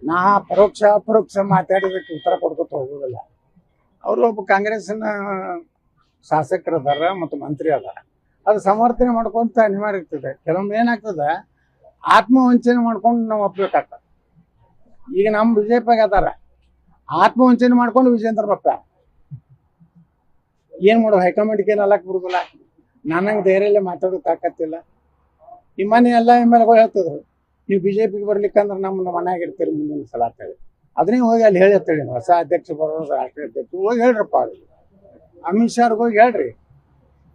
ನಾ ಪರೋಕ್ಷ ಅಪರೋಕ್ಷ ಮಾತಾಡೋದಕ್ಕೆ ಉತ್ತರ ಕೊಡ್ಕೊತ ಹೋಗೋದಿಲ್ಲ. ಅವರು ಒಬ್ಬ ಕಾಂಗ್ರೆಸ್ನ ಶಾಸಕರದಾರ ಮತ್ತು ಮಂತ್ರಿ ಅದಾರ, ಅದು ಸಮರ್ಥನೆ ಮಾಡ್ಕೊಂತ ಅನಿವಾರ್ಯ ಇರ್ತದೆ. ಕೆಲವೊಮ್ಮೆ ಏನಾಗ್ತದೆ, ಆತ್ಮವಂಚನೆ ಮಾಡ್ಕೊಂಡು ನಾವು ಒಪ್ಬೇಕಾಗ್ತದೆ. ಈಗ ನಮ್ಮ ಬಿಜೆಪಿಗೆ ಅದಾರ, ಆತ್ಮವಂಚನೆ ಮಾಡ್ಕೊಂಡು ವಿಜೇಂದ್ರ ಬಪ್ಪ ಏನ್ ಮಾಡೋದು? ಹೈಕಮಾಂಡ್ಗೆ ಏನು ಅಲ್ಲಕ್ಕೆ ಬರುದಿಲ್ಲ. ನನಗೆ ಧೈರ್ಯಲ್ಲೇ ಮಾತಾಡೋ ತಾಕತ್ತಿಲ್ಲ. ಈ ಮನೆ ಎಲ್ಲ ಎಮ್ ಎಲ್ ಗಳು ಹೇಳ್ತಿದ್ರು, ನೀವು ಬಿಜೆಪಿಗೆ ಬರ್ಲಿಕ್ಕಂದ್ರೆ ನಮ್ಮ ಮನೆಯಾಗ ಇರ್ತೀರಿ ಮುಂದಿನ ಸಲ ಅಂತೇಳಿ. ಅದನ್ನೇ ಹೋಗಿ ಅಲ್ಲಿ ಹೇಳಿ ಹೊಸ ಅಧ್ಯಕ್ಷ ಬರೋದು, ರಾಷ್ಟ್ರೀಯ ಅಧ್ಯಕ್ಷ ಹೋಗಿ ಹೇಳ್ರಪ್ಪ, ಅಮಿತ್ ಶಾ ಅವ್ರಿಗೆ ಹೋಗಿ ಹೇಳ್ರಿ.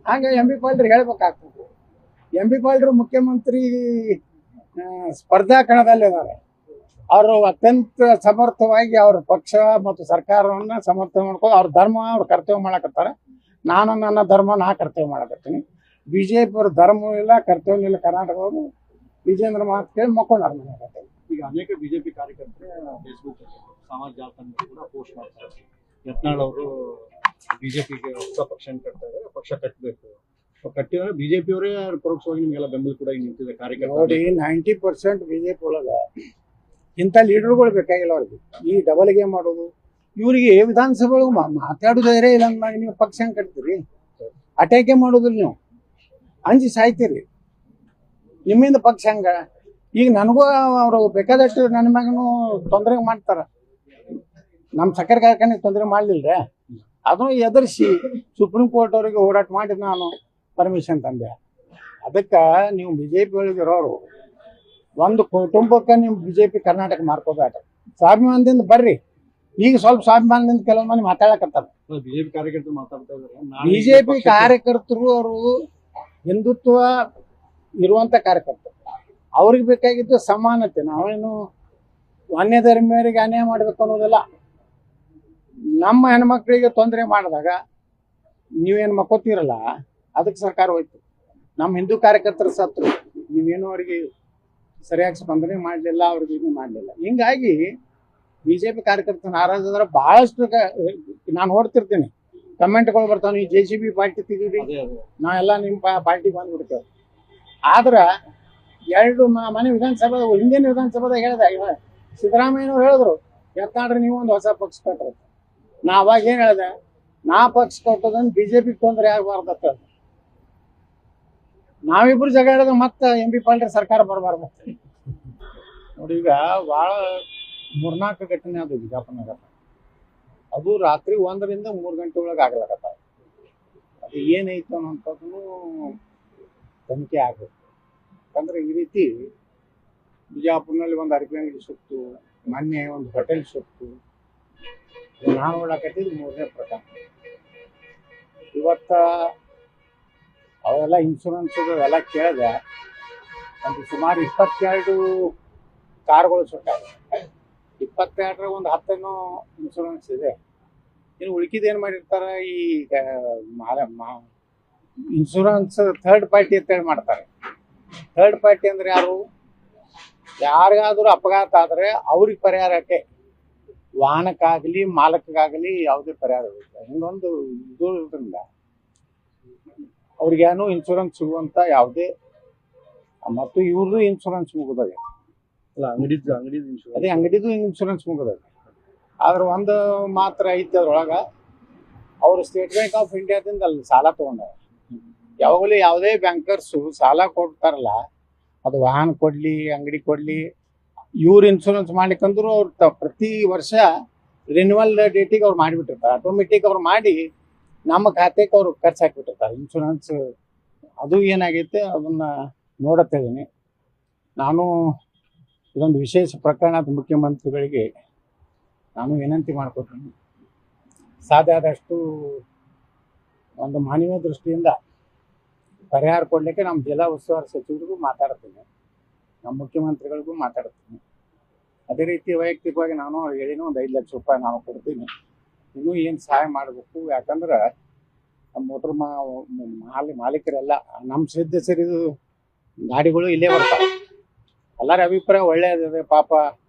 ಹಾಗೆ ಎಂ ಬಿ ಪಾಲ್ರಿಗೆ ಹೇಳ್ಬೇಕಾಗ್ತದೆ. ಎಂ ಬಿ ಪಾಲ್ರು ಮುಖ್ಯಮಂತ್ರಿ ಸ್ಪರ್ಧಾ ಕಣದಲ್ಲಿ ಇದ್ದಾರೆ. ಅವರು ಅತ್ಯಂತ ಸಮರ್ಥವಾಗಿ ಅವ್ರ ಪಕ್ಷ ಮತ್ತು ಸರ್ಕಾರವನ್ನ ಸಮರ್ಥನೆ ಮಾಡ್ಕೊಂಡು ಅವ್ರ ಧರ್ಮ ಅವ್ರ ಕರ್ತವ್ಯ ಮಾಡಕತ್ತಾರೆ. ನಾನು ನನ್ನ ಧರ್ಮ ನಾ ಕರ್ತವ್ಯ ಮಾಡಕತ್ತೀನಿ. ಬಿಜೆಪಿ ಅವ್ರ ಧರ್ಮ ಇಲ್ಲ, ಕರ್ತವ್ಯ ಇಲ್ಲ. ಕರ್ನಾಟಕದವರು ವಿಜೇಂದ್ರ ಮಾತು ಕೇಳಿ ಮಕ್ಕೊಂಡಾರ ಮನೆ. ಈಗ ಅನೇಕ ಬಿಜೆಪಿ ಕಾರ್ಯಕರ್ತರು ಫೇಸ್ಬುಕ್ ಸಮಾಜ ಜಾಲತಾಣದಲ್ಲಿ ಕೂಡ ಪೋಸ್ಟ್ ಮಾಡ್ತಾರೆ, ಯತ್ನಾಳ್ ಅವರು ಬಿಜೆಪಿಗೆ ಹೊಸ ಪಕ್ಷ ಕಟ್ತಾ ಇದ್ದಾರೆ, ಪಕ್ಷ ಕಟ್ಟಬೇಕು, ಕಟ್ಟಿದ್ರೆ ಬಿಜೆಪಿ ಅವರೇ ಪರೋಕ್ಷವಾಗಿ ನಿಮ್ಗೆಲ್ಲ ಬೆಂಬಲ ಕೂಡ ನಿಂತಿದೆ ಕಾರ್ಯಕರ್ತರು. ನೋಡಿ, 90% ಬಿಜೆಪಿ ಒಳಗ ಇಂಥ ಲೀಡರ್ಗಳು ಬೇಕಾಗಿಲ್ಲ ಅವ್ರಿಗೆ. ಈ ಡಬಲ್ ಗೇಮ್ ಮಾಡೋದು, ಇವರಿಗೆ ವಿಧಾನಸಭೆ ಮಾತಾಡೋದೇ ಇಲ್ಲ ಅಂದಾಗ ನೀವು ಪಕ್ಷ ಹೆಂಗೆ ಕಟ್ತೀರಿ? ಅಟ್ಯಾಕೆ ಮಾಡೋದಿಲ್ಲ, ನೀವು ಅಂಜಿ ಸಾಯ್ತೀರಿ. ನಿಮ್ಮಿಂದ ಪಕ್ಷ ಹಂಗ. ಈಗ ನನಗೂ ಅವರು ಬೇಕಾದಷ್ಟು ನನ್ನ ಮಗನು ತೊಂದರೆ ಮಾಡ್ತಾರ. ನಮ್ಮ ಸಕ್ಕರೆ ಕಾರ್ಖಾನೆಗೆ ತೊಂದರೆ ಮಾಡಲಿಲ್ಲ, ಅದನ್ನು ಎದುರಿಸಿ ಸುಪ್ರೀಂ ಕೋರ್ಟ್ ಅವರಿಗೆ ಹೋರಾಟ ಮಾಡಿ ನಾನು ಪರ್ಮಿಷನ್ ತಂದೆ. ಅದಕ್ಕೆ ನೀವು ಬಿಜೆಪಿ ಒಳಗಿರೋರು ಒಂದು ಕುಟುಂಬಕ್ಕೆ ನೀವು ಬಿಜೆಪಿ ಕರ್ನಾಟಕ ಮಾರ್ಕೋಬೇಡ. ಸ್ವಾಭಿಮಾನದಿಂದ ಬರ್ರಿ. ಈಗ ಸ್ವಲ್ಪ ಸ್ವಾಭಿಮಾನದಿಂದ ಕೆಲವು ಮಂದಿ ಮಾತಾಡಕತ್ತಾರ. ಬಿಜೆಪಿ ಕಾರ್ಯಕರ್ತರು ಮಾತಾಡ್ತಾ ಇದ್ದಾರೆ. ಬಿಜೆಪಿ ಕಾರ್ಯಕರ್ತರು ಅವರು ಹಿಂದುತ್ವ ಇರುವಂತ ಕಾರ್ಯಕರ್ತರು, ಅವ್ರಿಗೆ ಬೇಕಾಗಿದ್ದು ಸಮಾನತೆ. ನಾವೇನು ಅನ್ಯ ಧರ್ಮೀಯರಿಗೆ ಅನ್ಯಾಯ ಮಾಡ್ಬೇಕು ಅನ್ನೋದಿಲ್ಲ. ನಮ್ಮ ಹೆಣ್ಮಕ್ಳಿಗೆ ತೊಂದರೆ ಮಾಡಿದಾಗ ನೀವೇನು ಮಕ್ಕೋತೀರಲ್ಲ, ಅದಕ್ಕೆ ಸರ್ಕಾರ ಹೋಯ್ತು. ನಮ್ಮ ಹಿಂದೂ ಕಾರ್ಯಕರ್ತರು ಸತ್ರು, ನೀವೇನು ಅವ್ರಿಗೆ ಸರಿಯಾಗಿ ಸ್ಪಂದನೆ ಮಾಡಲಿಲ್ಲ, ಅವ್ರಿಗೆ ಇದು ಮಾಡಲಿಲ್ಲ. ಹಿಂಗಾಗಿ ಬಿಜೆಪಿ ಕಾರ್ಯಕರ್ತರು ನಾರಾಜಾದ್ರೆ ಬಹಳಷ್ಟು ನಾನು ನೋಡ್ತಿರ್ತೀನಿ, ಕಮೆಂಟ್ಗಳು ಬರ್ತಾವೆ, ನೀವು JCB ಪಾರ್ಟಿ ತೆಗೀರಿ, ನಾವೆಲ್ಲ ನಿಮ್ಮ ಪಾರ್ಟಿ ಬಂದ್ಬಿಡ್ತೇವೆ. ಆದ್ರೆ ಎರಡು ಮನೆ ವಿಧಾನಸಭೆ ಹಿಂದಿನ ವಿಧಾನಸಭೆದಾಗ ಹೇಳಿದೆ, ಸಿದ್ದರಾಮಯ್ಯನವ್ರು ಹೇಳಿದ್ರು, ಯತ್ನಾಳ್ರಿ ನೀವು ಒಂದು ಹೊಸ ಪಕ್ಷ ಕಟ್ರಿ. ನಾ ಅವಾಗ ಏನು ಹೇಳಿದೆ, ನಾ ಪಕ್ಷ ಕಟ್ಟೋದನ್ನು ಬಿಜೆಪಿಗೆ ತೊಂದರೆ ಆಗಬಾರ್ದತ್ತ. ನಾವಿಬ್ರು ಜಗಳ ಹೇಳಿದ್ರೆ ಮತ್ತೆ ಎಂ ಬಿ ಪಾಲ್ರೆ ಸರ್ಕಾರ ಬರಬಾರ್ದು. ನೋಡಿ, ಈಗ ಭಾಳ 3-4 ಘಟನೆ ಅದು ಬಿಜಾಪುರನಾಗ. ಅದು ರಾತ್ರಿ 1 ರಿಂದ 3 ಗಂಟೆ ಒಳಗೆ ಆಗ್ಲಾಗತ್ತ. ಅದು ಏನೈತು ಅನ್ನೋಂಥದ್ದನ್ನು ತನಿಖೆ ಆಗಬೇಕು. ಯಾಕಂದ್ರೆ ಈ ರೀತಿ ಬಿಜಾಪುರ್ನಲ್ಲಿ ಒಂದು ಅರಬಿ ಅಂಗಡಿ ಸುತ್ತು, ಮೊನ್ನೆ ಒಂದು ಹೋಟೆಲ್ ಸುತ್ತು, ನಾನು ನೋಡಕತ್ತಿದ್ದು 3ನೇ ಪ್ರಕರಣ. ಇವತ್ತ ಅವೆಲ್ಲ ಇನ್ಶೂರೆನ್ಸ್ ಎಲ್ಲ ಕೇಳಿದೆ, ಒಂದು ಸುಮಾರು 22 ಕಾರುಗಳು ಸುಟ್ಟಾವೆ. 22 ಒಂದು 10 ಇನ್ಶೂರೆನ್ಸ್ ಇದೆ. ಇನ್ನು ಉಳ್ಕಿದ ಏನು ಮಾಡಿರ್ತಾರೆ, ಈ ಇನ್ಶೂರೆನ್ಸ್ ಥರ್ಡ್ ಪಾರ್ಟಿ ಅಂತೇಳಿ ಮಾಡ್ತಾರೆ. ಥರ್ಡ್ ಪಾರ್ಟಿ ಅಂದ್ರೆ ಯಾರು? ಯಾರಿಗಾದ್ರೂ ಅಪಘಾತ ಆದರೆ ಅವ್ರಿಗೆ ಪರಿಹಾರಕ್ಕೆ, ವಾಹನಕ್ಕಾಗಲಿ ಮಾಲಕ್ಕಾಗಲಿ ಯಾವುದೇ ಪರಿಹಾರ ಇರುತ್ತೆ. ಹಿಂಗೊಂದು ಇದು ಇರೋದ್ರಿಂದ ಅವ್ರಿಗೇನು ಇನ್ಶೂರೆನ್ಸ್ ಸಿಗುವಂತ ಯಾವುದೇ, ಮತ್ತು ಇವ್ರದ್ದು ಇನ್ಶೂರೆನ್ಸ್ ಮುಗಿದಾಗ ಅದೇ ಅಂಗಡಿದು ಇನ್ಶೂರೆನ್ಸ್ ಮುಗಿದಾಗ. ಆದ್ರೆ ಒಂದು ಮಾತ್ರ ಐತೆ ಅದ್ರೊಳಗ, ಅವರು ಸ್ಟೇಟ್ ಬ್ಯಾಂಕ್ ಆಫ್ ಇಂಡಿಯಾದಿಂದ ಅಲ್ಲಿ ಸಾಲ ತಗೊಂಡಾರ. ಯಾವಾಗಲೂ ಯಾವುದೇ ಬ್ಯಾಂಕರ್ಸು ಸಾಲ ಕೊಡ್ತಾರಲ್ಲ, ಅದು ವಾಹನ ಕೊಡ್ಲಿ ಅಂಗಡಿ ಕೊಡ್ಲಿ, ಇವ್ರು ಇನ್ಶೂರೆನ್ಸ್ ಮಾಡ್ಲಿಕ್ಕಂದ್ರು ಅವ್ರು ಪ್ರತಿ ವರ್ಷ ರಿನ್ಯೂವಲ್ ಡೇಟಿಗೆ ಅವ್ರು ಮಾಡಿಬಿಟ್ಟಿರ್ತಾರೆ. ಆಟೋಮೆಟಿಕ್ ಅವ್ರು ಮಾಡಿ ನಮ್ಮ ಖಾತೆಗೆ ಅವ್ರು ಖರ್ಚು ಹಾಕಿಬಿಟ್ಟಿರ್ತಾರೆ ಇನ್ಶೂರೆನ್ಸ್. ಅದು ಏನಾಗೈತೆ ಅದನ್ನ ನೋಡತ್ತಾ ಇದ್ದೀನಿ ನಾನು. ಇದೊಂದು ವಿಶೇಷ ಪ್ರಕರಣ. ಮುಖ್ಯಮಂತ್ರಿಗಳಿಗೆ ನಾನು ವಿನಂತಿ ಮಾಡ್ಕೊತೀನಿ, ಸಾಧ್ಯ ಆದಷ್ಟು ಒಂದು ಮಾನವೀಯ ದೃಷ್ಟಿಯಿಂದ ಪರಿಹಾರ ಕೊಡಲಿಕ್ಕೆ ನಮ್ಮ ಜಿಲ್ಲಾ ಉಸ್ತುವಾರಿ ಸಚಿವರಿಗೂ ಮಾತಾಡ್ತೀನಿ, ನಮ್ಮ ಮುಖ್ಯಮಂತ್ರಿಗಳಿಗೂ ಮಾತಾಡ್ತೀನಿ. ಅದೇ ರೀತಿ ವೈಯಕ್ತಿಕವಾಗಿ ನಾನು ಹೇಳಿನೂ ಒಂದು 5 ಲಕ್ಷ ರೂಪಾಯಿ ನಾವು ಕೊಡ್ತೀನಿ. ಇನ್ನೂ ಏನು ಸಹಾಯ ಮಾಡಬೇಕು, ಯಾಕಂದ್ರೆ ನಮ್ಮ ಮೋಟ್ರ್ ಮಾಲೀಕರೆಲ್ಲ ನಮ್ಮ ಸದಸ್ಯರಿದು ಗಾಡಿಗಳು ಇಲ್ಲೇ ಬರ್ತಾವೆ. ಎಲ್ಲರ ಅಭಿಪ್ರಾಯ ಒಳ್ಳೆಯದಿದೆ. ಪಾಪ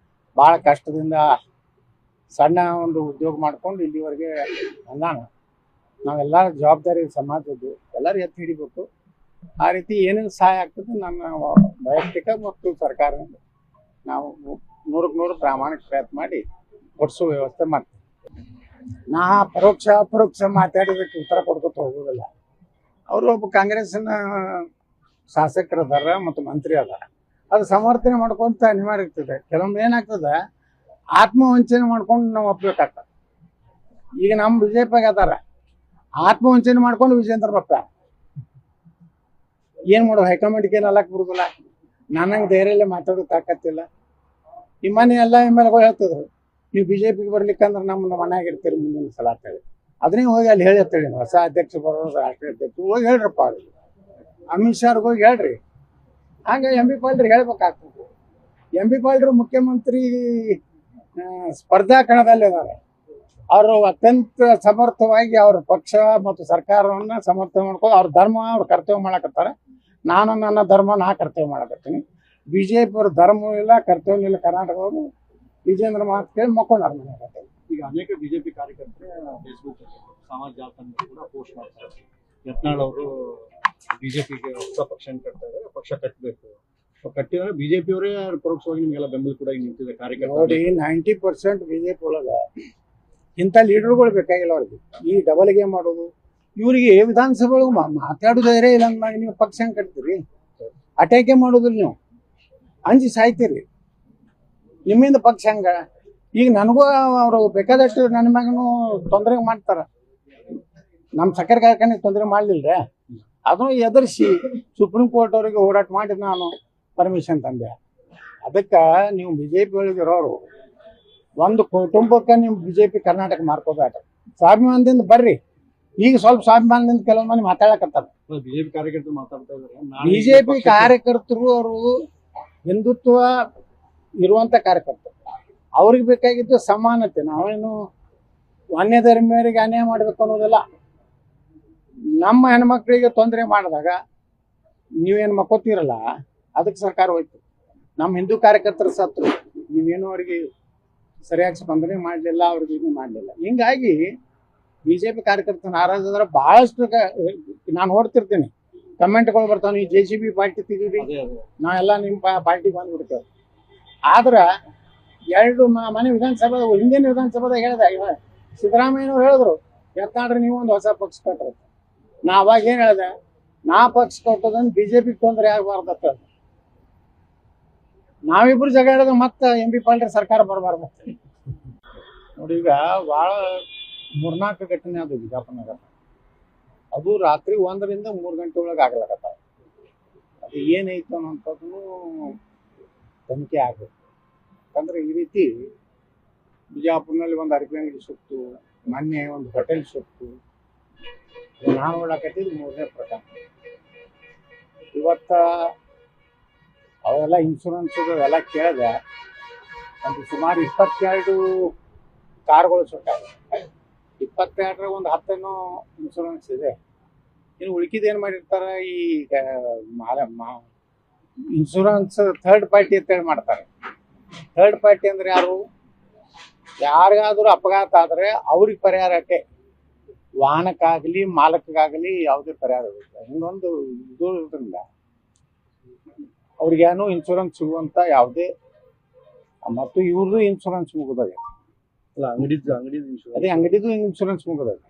ಭಾಳ ಕಷ್ಟದಿಂದ ಸಣ್ಣ ಒಂದು ಉದ್ಯೋಗ ಮಾಡ್ಕೊಂಡು ಇಲ್ಲಿವರೆಗೆ ಅಂದಾನ. ನಾವೆಲ್ಲ ಜವಾಬ್ದಾರಿ ಸಮಾಜದ್ದು, ಎಲ್ಲರೂ ಎತ್ತಿ ಹಿಡಿಬೇಕು. ಆ ರೀತಿ ಏನೇನು ಸಹಾಯ ಆಗ್ತದೆ ನನ್ನ ವೈಯಕ್ತಿಕ ಮತ್ತು ಸರ್ಕಾರ ನಾವು 100ಕ್ಕೆ 100 ಪ್ರಾಮಾಣಿಕ ಪ್ರಯತ್ನ ಮಾಡಿ ಕೊಡಿಸೋ ವ್ಯವಸ್ಥೆ ಮಾಡ್ತೀವಿ. ನಾ ಪರೋಕ್ಷ ಅಪರೋಕ್ಷ ಮಾತಾಡೋದಕ್ಕೆ ಉತ್ತರ ಕೊಡ್ಕೊತ ಹೋಗೋದಿಲ್ಲ. ಅವರು ಒಬ್ಬ ಕಾಂಗ್ರೆಸ್ಸಿನ ಶಾಸಕರದಾರ ಮತ್ತು ಮಂತ್ರಿ ಅದಾರ, ಅದು ಸಮರ್ಥನೆ ಮಾಡ್ಕೊಂತ ಅನಿವಾರ್ಯ ಇರ್ತದೆ. ಕೆಲವೊಮ್ಮೆ ಏನಾಗ್ತದೆ, ಆತ್ಮವಂಚನೆ ಮಾಡ್ಕೊಂಡು ನಾವು ಒಪ್ಬೇಕಾಗ್ತದೆ. ಈಗ ನಮ್ಮ ಬಿಜೆಪಿಯಾಗ ಅದಾರ, ಆತ್ಮವಂಚನೆ ಮಾಡ್ಕೊಂಡು ವಿಜೇಂದ್ರ ಬಪ್ಪ ಏನು ಮಾಡೋದು, ಹೈಕಮಾಂಡ್ಗೆ ಏನು ಅಲ್ಲಕ್ಕೆ ಬರುದಿಲ್ಲ. ನನಗೆ ಧೈರ್ಯಲ್ಲೇ ಮಾತಾಡೋದು ತಾಕತ್ತಿಲ್ಲ. ಈ ಮನೆ ಎಲ್ಲ MLA ಹೇಳ್ತಿದ್ರು, ನೀವು ಬಿಜೆಪಿಗೆ ಬರ್ಲಿಕ್ಕಂದ್ರೆ ನಮ್ಮನ್ನ ಮನೆಯಾಗ ಇರ್ತೀರಿ ಮುಂದಿನ ಸಲ ಅಂತೇಳಿ. ಅದನ್ನೇ ಹೋಗಿ ಅಲ್ಲಿ ಹೇಳಿ ಅಂತೇಳಿ, ಹೊಸ ಅಧ್ಯಕ್ಷ ಬರೋದು, ರಾಷ್ಟ್ರೀಯ ಅಧ್ಯಕ್ಷ ಹೋಗಿ ಹೇಳ್ರಪ್ಪ, ಅವ್ರಿಗೆ ಅಮಿತ್ ಶಾರ್ಗೆ ಹೋಗಿ ಹೇಳ್ರಿ. ಹಾಗೆ MB ಪಾಲ್ರಿಗೆ ಹೇಳ್ಬೇಕಾಗ್ತದೆ. MB ಪಾಲ್ರು ಮುಖ್ಯಮಂತ್ರಿ ಸ್ಪರ್ಧಾ ಕಣದಲ್ಲಿ ಇದ್ದಾರೆ. ಅವರು ಅತ್ಯಂತ ಸಮರ್ಥವಾಗಿ ಅವ್ರ ಪಕ್ಷ ಮತ್ತು ಸರ್ಕಾರವನ್ನ ಸಮರ್ಥನೆ ಮಾಡ್ಕೊಂಡು ಅವ್ರ ಧರ್ಮ ಅವ್ರು ಕರ್ತವ್ಯ ಮಾಡಕತ್ತಾರೆ. ನಾನು ನನ್ನ ಧರ್ಮ ನಾ ಕರ್ತವ್ಯ ಮಾಡಕತ್ತೀನಿ. ಬಿಜೆಪಿ ಅವ್ರ ಧರ್ಮ ಇಲ್ಲ, ಕರ್ತವ್ಯ ಇಲ್ಲ. ಕರ್ನಾಟಕದವರು ವಿಜೇಂದ್ರ ಮಾತು ಕೇಳಿ ಮಕ್ಕೊಂಡಾರ ಮನೆ. ಈಗ ಅನೇಕ ಬಿಜೆಪಿ ಕಾರ್ಯಕರ್ತರು ಫೇಸ್ಬುಕ್ ಸಮಾಜ ಜಾಲತಾಣದಲ್ಲಿ ಕೂಡ ಪೋಸ್ಟ್ ಮಾಡ್ತಾರೆ. ಯತ್ನಾಳ್ ಅವರು ಬಿಜೆಪಿಗೆ ಹೊಸ ಪಕ್ಷ ಕಟ್ತಾ ಇದ್ದಾರೆ, ಪಕ್ಷ ಕಟ್ಟಬೇಕು, ಕಟ್ಟಿದ್ರೆ ಬಿಜೆಪಿ ಅವರೇ ಪರೋಕ್ಷವಾಗಿ ನಿಮಗೆಲ್ಲ ಬೆಂಬಲ ಕೂಡ ಈಗ ನಿಂತಿದೆ ಕಾರ್ಯಕರ್ತರು. ನೋಡಿ, 90% ಬಿಜೆಪಿ ಒಳಗ ಇಂಥ ಲೀಡರ್ಗಳು ಬೇಕಾಗಿಲ್ಲ ಅವ್ರಿಗೆ. ಈ ಡಬಲ್ ಗೇಮ್ ಮಾಡೋದು, ಇವರಿಗೆ ವಿಧಾನಸಭೆ ಒಳಗೆ ಮಾತಾಡೋದು ಧೈರ್ಯ ಇಲ್ಲ ಅಂದಾಗ ನೀವು ಪಕ್ಷ ಹೆಂಗೆ ಕಟ್ತೀರಿ? ಅಟ್ಯಾಕೆ ಮಾಡೋದಿಲ್ಲ, ನೀವು ಅಂಜಿ ಸಾಯ್ತೀರಿ. ನಿಮ್ಮಿಂದ ಪಕ್ಷ ಹಂಗ. ಈಗ ನನಗೂ ಅವರು ಬೇಕಾದಷ್ಟು ನನ್ನ ಮಗನು ತೊಂದರೆ ಮಾಡ್ತಾರ. ನಮ್ಮ ಸಕ್ಕರೆ ಕಾರ್ಖಾನೆಗೆ ತೊಂದರೆ ಮಾಡಲಿಲ್ಲ, ಅದನ್ನು ಎದುರಿಸಿ ಸುಪ್ರೀಂ ಕೋರ್ಟ್ ಅವರಿಗೆ ಹೋರಾಟ ಮಾಡಿ ನಾನು ಪರ್ಮಿಷನ್ ತಂದೆ. ಅದಕ್ಕೆ ನೀವು ಬಿಜೆಪಿ ಒಳಗಿರೋರು ಒಂದು ಕುಟುಂಬಕ್ಕೆ ನೀವು ಬಿಜೆಪಿ ಕರ್ನಾಟಕ ಮಾರ್ಕೋಬೇಡ. ಸ್ವಾಭಿಮಾನದಿಂದ ಬರ್ರಿ. ಈಗ ಸ್ವಲ್ಪ ಸ್ವಾಭಿಮಾನದಿಂದ ಕೆಲವು ಮಂದಿ ಮಾತಾಡಕತ್ತಾರೆ. ಬಿಜೆಪಿ ಕಾರ್ಯಕರ್ತರು ಮಾತಾಡ್ತಾ ಇದ್ದಾರೆ. ಬಿಜೆಪಿ ಕಾರ್ಯಕರ್ತರು ಅವರು ಹಿಂದುತ್ವ ಇರುವಂತ ಕಾರ್ಯಕರ್ತರು, ಅವ್ರಿಗೆ ಬೇಕಾಗಿದ್ದು ಸಮಾನತೆ. ನಾವೇನು ಅನ್ಯ ಧರ್ಮೀಯರಿಗೆ ಅನ್ಯಾಯ ಮಾಡ್ಬೇಕು ಅನ್ನೋದಿಲ್ಲ. ನಮ್ಮ ಹೆಣ್ಮಕ್ಳಿಗೆ ತೊಂದರೆ ಮಾಡಿದಾಗ ನೀವೇನು ಮಕ್ಕೋತೀರಲ್ಲ, ಅದಕ್ಕೆ ಸರ್ಕಾರ ಹೋಯ್ತು. ನಮ್ಮ ಹಿಂದೂ ಕಾರ್ಯಕರ್ತರು ಸತ್ರು, ನೀವೇನು ಅವ್ರಿಗೆ ಸರಿಯಾಗಿ ಸ್ಪಂದನೆ ಮಾಡಲಿಲ್ಲ, ಅವ್ರಿಗೆ ಇದು ಮಾಡಲಿಲ್ಲ. ಹಿಂಗಾಗಿ ಬಿಜೆಪಿ ಕಾರ್ಯಕರ್ತರು ನಾರಾಜ್ ಆದ್ರೆ ಬಹಳಷ್ಟು ನಾನು ನೋಡ್ತಿರ್ತೀನಿ, ಕಮೆಂಟ್ಗಳು ಬರ್ತಾವೆ, ನೀವು JCB ಪಾರ್ಟಿ ತೆಗೀರಿ, ನಾವೆಲ್ಲ ನಿಮ್ಮ ಪಾರ್ಟಿಗೆ ಬಂದ್ಬಿಡ್ತೇವೆ. ಆದ್ರೆ ಎರಡು ಮನೆ ವಿಧಾನಸಭಾ ಹಿಂದಿನ ವಿಧಾನಸಭಾದಾಗ ಹೇಳಿದೆ, ಸಿದ್ದರಾಮಯ್ಯನವ್ರು ಹೇಳಿದ್ರು, ಯತ್ನಾಳ್ರಿ ನೀವು ಒಂದು ಹೊಸ ಪಕ್ಷ ಕಟ್ರಿ. ನಾ ಅವಾಗ ಏನು ಹೇಳಿದೆ, ನಾ ಪಕ್ಷ ಕಟ್ಟೋದನ್ನ ಬಿಜೆಪಿಗೆ ತೊಂದರೆ ಆಗಬಾರ್ದತ್ತ. ನಾವಿಬ್ರು ಜಗಳ ಮತ್ತೆ MB ಪಾಲ್ರೆ ಸರ್ಕಾರ ಬರಬಾರ್ದು. ನೋಡಿ, ಈಗ ಭಾಳ 3-4 ಘಟನೆ ಅದು ಬಿಜಾಪುರನಾಗ. ಅದು ರಾತ್ರಿ 1 ರಿಂದ 3 ಗಂಟೆ ಒಳಗೆ ಆಗ್ಲಾಕತ್ತಾವ. ಅದು ಏನೈತು ಅನ್ನೋಂಥದ್ದು ತನಿಖೆ ಆಗಬೇಕು. ಯಾಕಂದ್ರೆ ಈ ರೀತಿ ಬಿಜಾಪುರ್ನಲ್ಲಿ ಒಂದು ಅರಬಿ ಅಂಗಡಿ ಸುಟ್ಟು, ಮೊನ್ನೆ ಒಂದು ಹೋಟೆಲ್ ಸುಟ್ಟು, ನಾನು ನೋಡಕತ್ತಿದ್ದು 3ನೇ ಪ್ರಕರಣ. ಇವತ್ತ ಅವೆಲ್ಲ ಇನ್ಶೂರೆನ್ಸ್ ಎಲ್ಲ ಕೇಳಿದೆ, ಒಂದು ಸುಮಾರು 22 ಕಾರ್ಗಳು ಸುಟ್ಟಾವೆ. 22 ಒಂದು 10 ಇನ್ಶೂರೆನ್ಸ್ ಇದೆ. ಇನ್ನು ಉಳ್ಕಿದ ಏನು ಮಾಡಿರ್ತಾರೆ, ಈ ಇನ್ಶೂರೆನ್ಸ್ ಥರ್ಡ್ ಪಾರ್ಟಿ ಅಂತೇಳಿ ಮಾಡ್ತಾರೆ. ಥರ್ಡ್ ಪಾರ್ಟಿ ಅಂದ್ರೆ ಯಾರು? ಯಾರಿಗಾದ್ರೂ ಅಪಘಾತ ಆದರೆ ಅವ್ರಿಗೆ ಪರಿಹಾರಕ್ಕೆ, ವಾಹನಕ್ಕಾಗಲಿ ಮಾಲಕ್ಕಾಗಲಿ ಯಾವುದೇ ಪರಿಹಾರ ಇರುತ್ತೆ. ಹಿಂಗೊಂದು ಇದು ಇರೋದ್ರಿಂದ ಅವ್ರಿಗೇನು ಇನ್ಶೂರೆನ್ಸ್ ಸಿಗುವಂತ ಯಾವುದೇ, ಮತ್ತು ಇವ್ರದ್ದು ಇನ್ಶೂರೆನ್ಸ್ ಮುಗಿದಾಗ, ಅದೇ ಅಂಗಡಿದು ಇನ್ಶೂರೆನ್ಸ್ ಮುಗಿದಾಗ.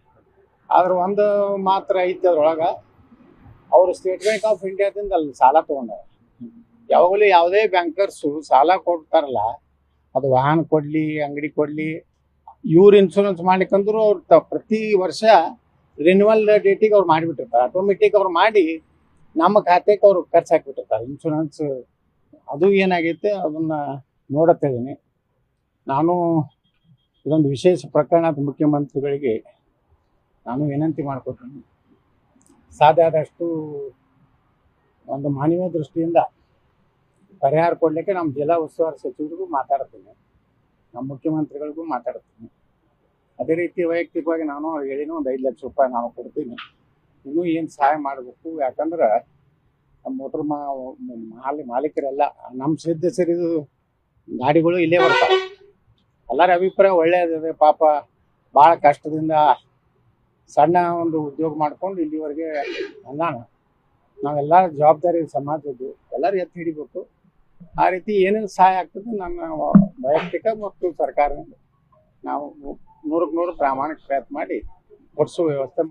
ಆದ್ರೆ ಒಂದು ಮಾತ್ರ ಐತಿ, ಅದ್ರೊಳಗ ಅವರು ಸ್ಟೇಟ್ ಬ್ಯಾಂಕ್ ಆಫ್ ಇಂಡಿಯಾದಿಂದ ಅಲ್ಲಿ ಸಾಲ ತಗೊಂಡಾರ. ಯಾವಾಗಲೂ ಯಾವುದೇ ಬ್ಯಾಂಕರ್ಸು ಸಾಲ ಕೊಡ್ತಾರಲ್ಲ, ಅದು ವಾಹನ ಕೊಡ್ಲಿ, ಅಂಗಡಿ ಕೊಡ್ಲಿ, ಇವ್ರು ಇನ್ಶೂರೆನ್ಸ್ ಮಾಡ್ಲಿಕ್ಕಂದ್ರು ಅವ್ರು ಪ್ರತಿ ವರ್ಷ ರಿನ್ಯೂವಲ್ ಡೇಟಿಗೆ ಅವ್ರು ಮಾಡಿಬಿಟ್ಟಿರ್ತಾರೆ. ಆಟೋಮೆಟಿಕ್ ಅವ್ರು ಮಾಡಿ ನಮ್ಮ ಖಾತೆಗೆ ಅವ್ರು ಖರ್ಚು ಹಾಕಿಬಿಟ್ಟಿರ್ತಾರೆ ಇನ್ಶೂರೆನ್ಸ್. ಅದು ಏನಾಗೈತೆ ಅದನ್ನ ನೋಡತ್ತಿದ್ದೀನಿ ನಾನು. ಇದೊಂದು ವಿಶೇಷ ಪ್ರಕರಣ. ಮುಖ್ಯಮಂತ್ರಿಗಳಿಗೆ ನಾನು ವಿನಂತಿ ಮಾಡ್ಕೊತೀನಿ, ಸಾಧ್ಯ ಆದಷ್ಟು ಒಂದು ಮಾನವೀಯ ದೃಷ್ಟಿಯಿಂದ ಪರಿಹಾರ ಕೊಡಲಿಕ್ಕೆ ನಮ್ಮ ಜಿಲ್ಲಾ ಉಸ್ತುವಾರಿ ಸಚಿವರಿಗೂ ಮಾತಾಡ್ತೀನಿ, ನಮ್ಮ ಮುಖ್ಯಮಂತ್ರಿಗಳಿಗೂ ಮಾತಾಡ್ತೀನಿ. ಅದೇ ರೀತಿ ವೈಯಕ್ತಿಕವಾಗಿ ನಾನು ಹೇಳಿನೂ ಒಂದು 5 ಲಕ್ಷ ರೂಪಾಯಿ ನಾನು ಕೊಡ್ತೀನಿ. ಇನ್ನೂ ಏನು ಸಹಾಯ ಮಾಡಬೇಕು, ಯಾಕಂದ್ರೆ ನಮ್ಮ ಮೋಟ್ರ್ ಮಾಲೀಕರೆಲ್ಲ ನಮ್ಮ ಸದಸ್ಯರಿದು ಗಾಡಿಗಳು ಇಲ್ಲೇ ಬರ್ತಾವೆ. ಎಲ್ಲರ ಅಭಿಪ್ರಾಯ ಒಳ್ಳೆಯದಿದೆ. ಪಾಪ ಭಾಳ ಕಷ್ಟದಿಂದ ಸಣ್ಣ ಒಂದು ಉದ್ಯೋಗ ಮಾಡ್ಕೊಂಡು ಇಲ್ಲಿವರೆಗೆ ಅಂದಾನ. ನಾವೆಲ್ಲ ಜವಾಬ್ದಾರಿ ಸಮಾಜದ್ದು ಎಲ್ಲರೂ ಎತ್ತಿ ಹಿಡಿಬೇಕು. ಆ ರೀತಿ ಏನೇನು ಸಹಾಯ ಆಗ್ತದೆ ನನ್ನ ವೈಯಕ್ತಿಕ ಮತ್ತು ಸರ್ಕಾರದಿಂದ ನಾವು 100ಕ್ಕೆ 100 ಪ್ರಾಮಾಣಿಕ ಪ್ರಯತ್ನ ಮಾಡಿ ಕೊಡಿಸುವ ವ್ಯವಸ್ಥೆ